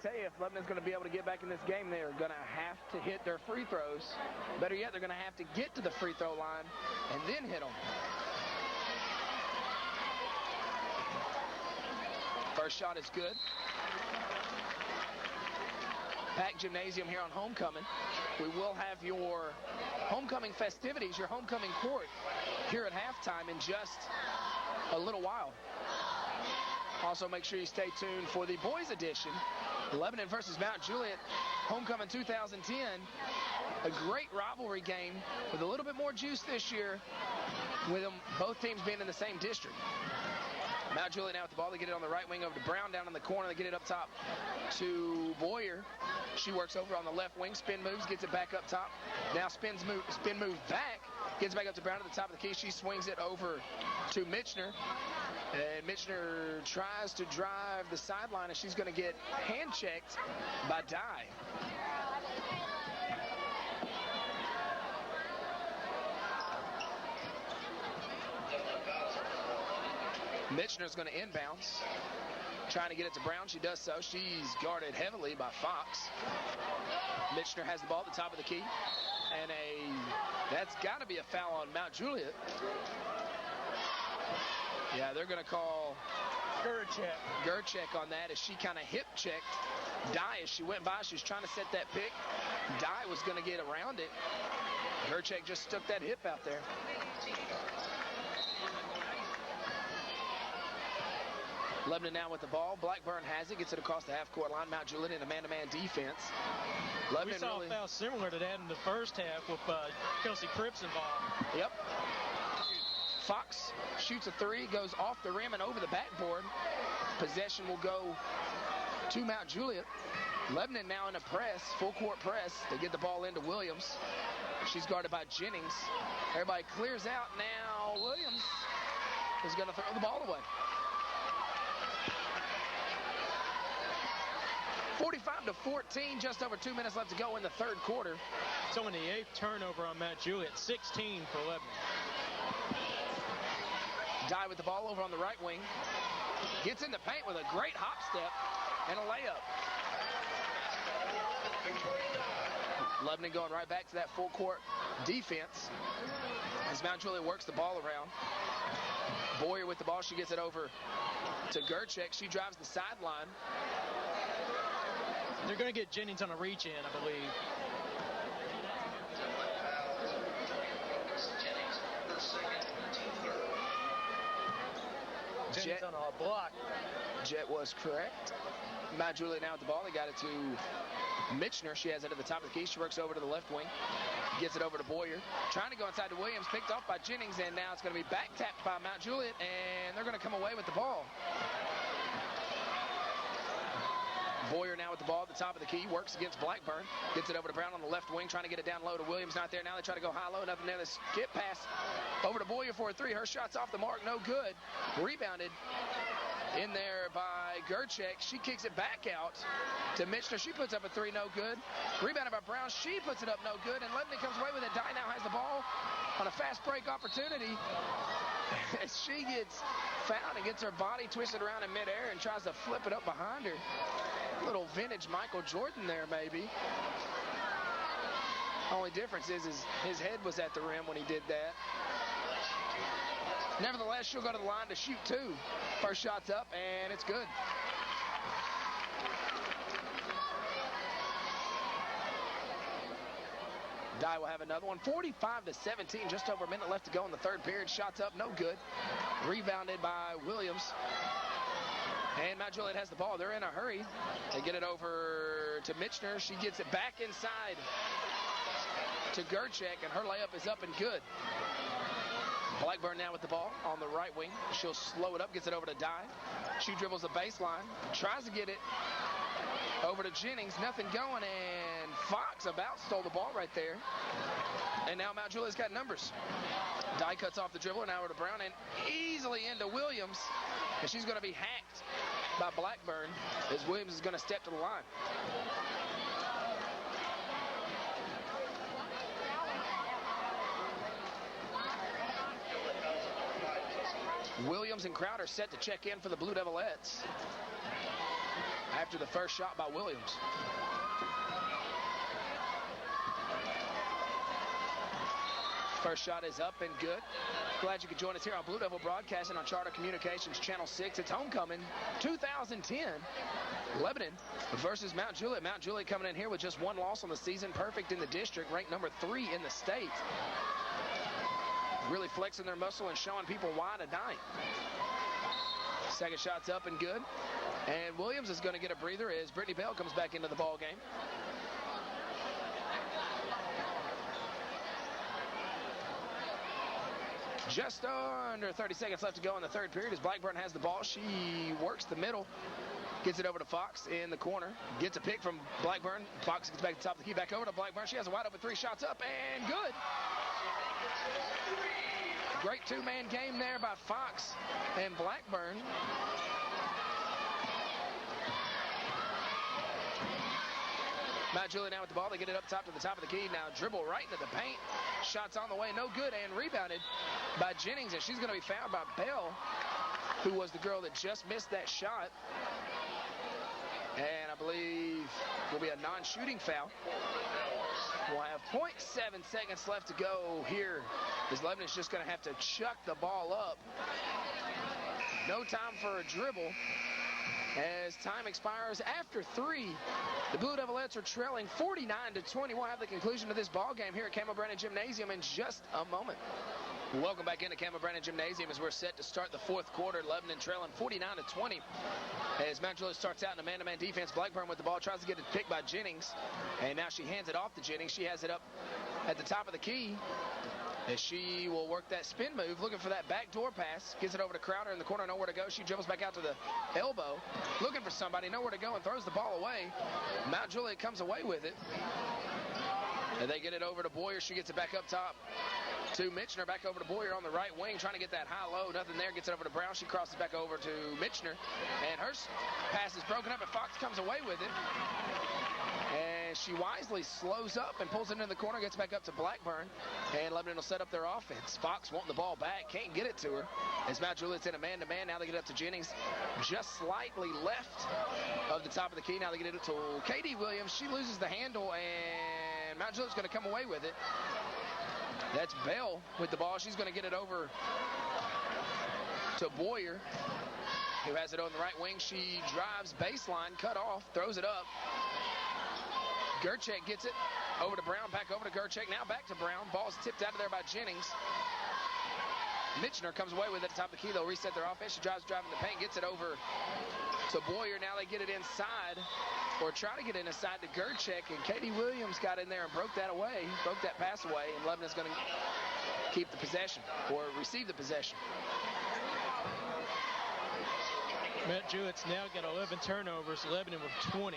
tell you, if Lebanon's going to be able to get back in this game, they're going to have to hit their free throws. Better yet, they're going to have to get to the free throw line and then hit them. First shot is good. Packed gymnasium here on homecoming. We will have your homecoming festivities, your homecoming court here at halftime in just a little while. Also, make sure you stay tuned for the boys edition. Lebanon versus Mount Juliet, homecoming 2010. A great rivalry game with a little bit more juice this year with them, both teams being in the same district. Mount Juliet now with the ball. They get it on the right wing over to Brown down in the corner. They get it up top to Boyer. She works over on the left wing. Spin moves, gets it back up top. Now spin move back. Gets back up to Brown at the top of the key. She swings it over to Mitchner. And Mitchner tries to drive the sideline, and she's going to get hand-checked by Dye. Mitchner's going to inbounds, trying to get it to Brown. She does so. She's guarded heavily by Fox. Mitchner has the ball at the top of the key, and that's got to be a foul on Mount Juliet. Yeah, they're going to call Gercheck on that as she kind of hip-checked Dye as she went by. She was trying to set that pick. Dye was going to get around it. Gercheck just stuck that hip out there. Lebanon now with the ball. Blackburn has it, gets it across the half-court line. Mount Juliet in a man-to-man defense. Lebanon we saw a foul similar to that in the first half with Kelsey Cripps involved. Yep. Fox shoots a three, goes off the rim and over the backboard. Possession will go to Mount Juliet. Lebanon now in a press, full-court press. They get the ball into Williams. She's guarded by Jennings. Everybody clears out now. Williams is going to throw the ball away. 45-14, just over 2 minutes left to go in the third quarter. It's only the 8th turnover on Mount Juliet, 16 for Lebanon. Dye with the ball over on the right wing. Gets in the paint with a great hop step and a layup. Lebanon going right back to that full court defense as Mount Juliet works the ball around. Boyer with the ball. She gets it over to Gercheck. She drives the sideline. They're going to get Jennings on a reach-in, I believe. Jennings on a block. Jet was correct. Mount Juliet now with the ball. They got it to Mitchner. She has it at the top of the key. She works over to the left wing. Gets it over to Boyer. Trying to go inside to Williams. Picked off by Jennings, and now it's going to be back tapped by Mount Juliet, and they're going to come away with the ball. Boyer now with the ball at the top of the key, works against Blackburn, gets it over to Brown on the left wing, trying to get it down low to Williams, not there. Now they try to go high-low, nothing there. They skip pass over to Boyer for a three. Her shot's off the mark, no good. Rebounded in there by Gercheck. She kicks it back out to Mitchner. She puts up a three, no good. Rebounded by Brown. She puts it up, no good. And Lebanon comes away with it. Dye now has the ball on a fast break opportunity. As she gets fouled and gets her body twisted around in midair and tries to flip it up behind her. A little vintage Michael Jordan there, maybe. Only difference is his head was at the rim when he did that. Nevertheless, she'll go to the line to shoot two. First shot's up, and it's good. Dye will have another one. 45-17, just over a minute left to go in the third period. Shots up, no good. Rebounded by Williams. And Mount Juliet has the ball. They're in a hurry. They get it over to Mitchner. She gets it back inside to Gercheck, and her layup is up and good. Blackburn now with the ball on the right wing. She'll slow it up, gets it over to Dye. She dribbles the baseline, tries to get it over to Jennings. Nothing going, and Fox about stole the ball right there. And now Mount Juliet's got numbers. Dye cuts off the dribble, now over to Brown, and easily into Williams. And she's going to be hacked by Blackburn as Williams is going to step to the line. Williams and Crowder set to check in for the Blue Devilettes. after the first shot by Williams. First shot is up and good. Glad you could join us here on Blue Devil Broadcasting on Charter Communications Channel 6. It's homecoming 2010. Lebanon versus Mount Juliet. Mount Juliet coming in here with just one loss on the season. Perfect in the district, ranked number 3 in the state. Really flexing their muscle and showing people why tonight. Second shot's up and good. And Williams is going to get a breather as Brittany Bell comes back into the ball game. Just under 30 seconds left to go in the third period as Blackburn has the ball. She works the middle, gets it over to Fox in the corner, gets a pick from Blackburn. Fox gets back to the top of the key, back over to Blackburn. She has a wide open 3 shots up and good. Great two-man game there by Fox and Blackburn. Mount Juliet now with the ball. They get it up top to the top of the key. Now dribble right into the paint. Shots on the way, no good, and rebounded by Jennings. And she's going to be fouled by Bell, who was the girl that just missed that shot. And I believe will be a non-shooting foul. We'll have 0.7 seconds left to go here as Lebanon's just going to have to chuck the ball up. No time for a dribble. As time expires after 3, the Blue Devilettes are trailing 49-21 at the conclusion of this ball game here at Campbell Brandon Gymnasium in just a moment. Welcome back into Campbell Brandon Gymnasium as we're set to start the fourth quarter. Lebanon trailing 49-20 as Mount Juliet starts out in a man-to-man defense. Blackburn with the ball, tries to get it picked by Jennings, and now she hands it off to Jennings. She has it up at the top of the key as she will work that spin move, looking for that backdoor pass. Gives it over to Crowder in the corner, nowhere to go. She dribbles back out to the elbow, looking for somebody, nowhere to go, and throws the ball away. Mount Juliet comes away with it. And they get it over to Boyer. She gets it back up top to Mitchner. Back over to Boyer on the right wing, trying to get that high-low. Nothing there. Gets it over to Brown. She crosses back over to Mitchner. And her pass is broken up, and Fox comes away with it. And she wisely slows up and pulls it into the corner, gets back up to Blackburn, and Lebanon will set up their offense. Fox wanting the ball back, can't get it to her. As Mount Juliet's in a man-to-man, now they get up to Jennings, just slightly left of the top of the key. Now they get it to Katie Williams. She loses the handle, and Mount Juliet's going to come away with it. That's Bell with the ball. She's going to get it over to Boyer, who has it on the right wing. She drives baseline, cut off, throws it up. Gerchek gets it over to Brown, back over to Gerchek, now back to Brown. Ball's tipped out of there by Jennings. Mitchner comes away with it at the top of the key. They'll reset their offense. She driving the paint, gets it over to Boyer. Now they get it inside, or try to get it inside to Gerchek, and Katie Williams got in there and broke that pass away, and Lebanon's going to keep the possession, or receive the possession. Mount Juliet's now got 11 turnovers, Lebanon with 20.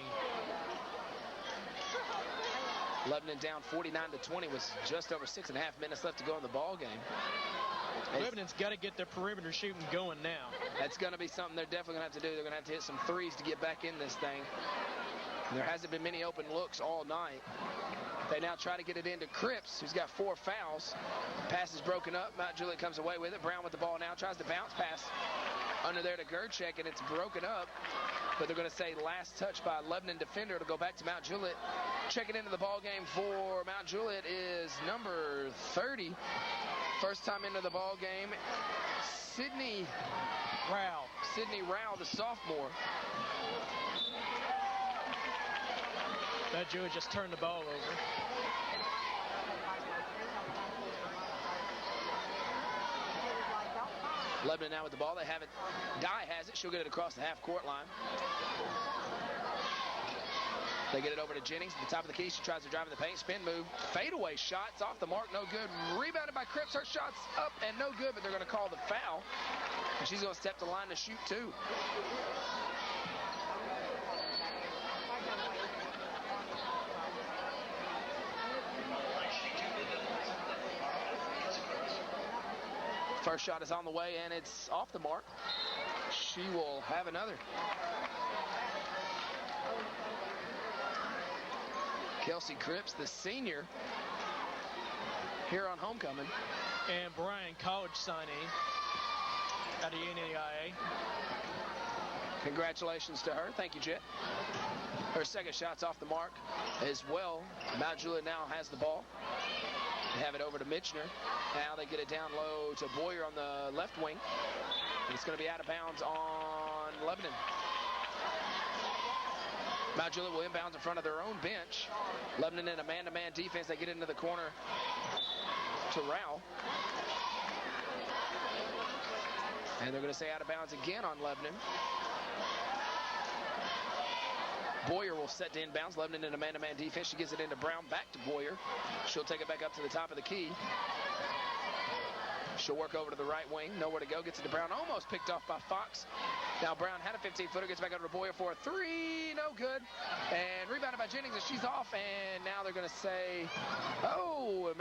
Lebanon down 49-20 with just over 6.5 minutes left to go in the ball game. Lebanon's got to get their perimeter shooting going now. That's going to be something they're definitely going to have to do. They're going to have to hit some threes to get back in this thing. There hasn't been many open looks all night. They now try to get it into Cripps, who's got 4 fouls. Pass is broken up. Mount Juliet comes away with it. Brown with the ball now, tries to bounce pass under there to Gerchek, and it's broken up. But they're going to say last touch by a Lebanon defender. It'll go back to Mount Juliet. Checking into the ball game for Mount Juliet is number 30. First time into the ball game, Sydney Rao, the sophomore. Mount Juliet just turned the ball over. Lebanon now with the ball. They have it. Dye has it. She'll get it across the half-court line. They get it over to Jennings at the top of the key. She tries to drive in the paint. Spin move. Fadeaway shots off the mark. No good. Rebounded by Cripps. Her shot's up and no good, but they're going to call the foul. And she's going to step to the line to shoot 2. First shot is on the way, and it's off the mark. She will have another. Kelsey Cripps, the senior, here on homecoming. And Brian, college signee out of NAIA. Congratulations to her. Thank you, Jet. Her second shot's off the mark as well. MtJuliet now has the ball. They have it over to Mitchner. Now they get it down low to Boyer on the left wing. And it's going to be out of bounds on Lebanon. MtJuliet will inbound in front of their own bench. Lebanon in a man-to-man defense. They get into the corner to Rao. And they're going to say out of bounds again on Lebanon. Boyer will set to inbounds. Lebanon in a man-to-man defense. She gives it into Brown, back to Boyer. She'll take it back up to the top of the key. She'll work over to the right wing. Nowhere to go. Gets it to Brown. Almost picked off by Fox. Now Brown had a 15-footer. Gets back over to Boyer for a three. No good. And rebounded by Jennings, and she's off. And now they're going to say, oh,